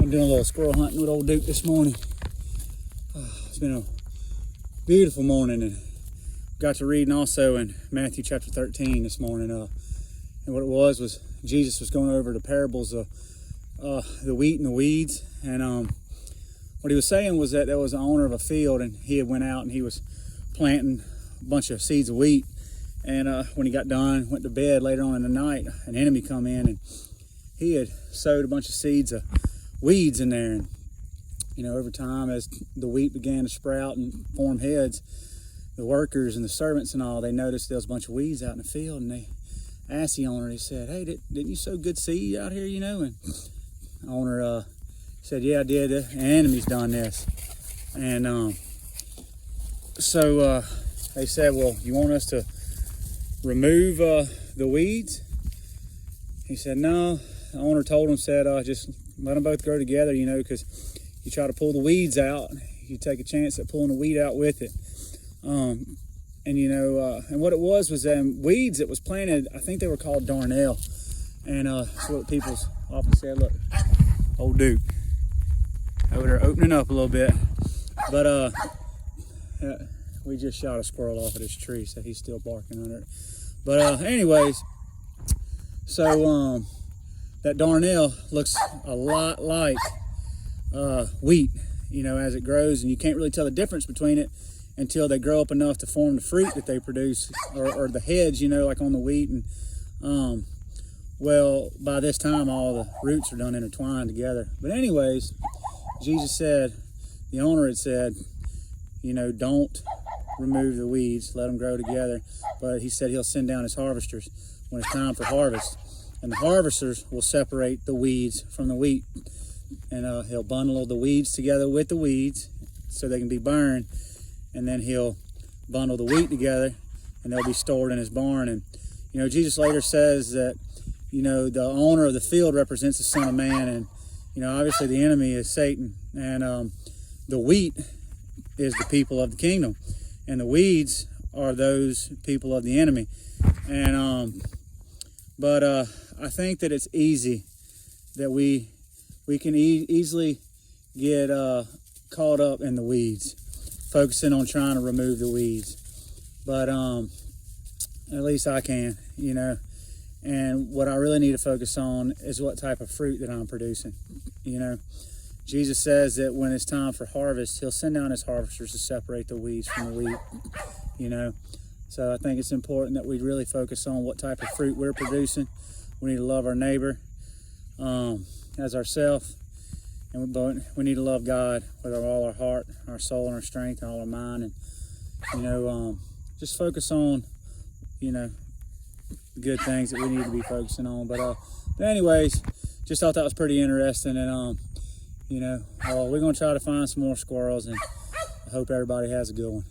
I'm doing a little squirrel hunting with old Duke this morning. It's been a beautiful morning, and got to reading also in Mathew chapter 13 this morning. And what it was Jesus was going over the parables of the wheat and the weeds. And what he was saying was that there was an owner of a field, and he had went out and he was planting a bunch of seeds of wheat. And when he got done, went to bed later on in the night, an enemy come in, and he had sowed a bunch of seeds of weeds in there. And over time, as the wheat began to sprout and form heads, the workers and the servants and all, they noticed there was a bunch of weeds out in the field, and they asked the owner, they said, "Hey, didn't you sow good seed out here, And the owner said, "Yeah, I did. The enemy's done this." And so they said, "Well, you want us to remove the weeds?" He said, "No." The owner told him, said, "Just let them both grow together, because you try to pull the weeds out, you take a chance at pulling the weed out with it." And what it was weeds that was planted, I think they were called darnel. And that's what people often said. Look, old Duke over there opening up a little bit. But we just shot a squirrel off of this tree, so he's still barking under it. But anyways, so that darnel looks a lot like wheat, as it grows, and you can't really tell the difference between it until they grow up enough to form the fruit that they produce, or the heads, like on the wheat. And well, by this time, all the roots are done intertwined together. But anyways, Jesus said, the owner had said, don't remove the weeds, let them grow together. But he said he'll send down his harvesters when it's time for harvest. And the harvesters will separate the weeds from the wheat. And he'll bundle the weeds together with the weeds so they can be burned. And then he'll bundle the wheat together, and they'll be stored in his barn. And, Jesus later says that, the owner of the field represents the Son of Man. And, obviously the enemy is Satan. And the wheat is the people of the kingdom. And the weeds are those people of the enemy. And, but I think that it's easy that we can easily get caught up in the weeds, focusing on trying to remove the weeds. But at least I can, And what I really need to focus on is what type of fruit that I'm producing. Jesus says that when it's time for harvest, he'll send down his harvesters to separate the weeds from the wheat, So I think it's important that we really focus on what type of fruit we're producing. We need to love our neighbor as ourselves, but we need to love God with all our heart, our soul, and our strength, and all our mind. And just focus on the good things that we need to be focusing on. But anyways, just thought that was pretty interesting. And we're gonna try to find some more squirrels, and I hope everybody has a good one.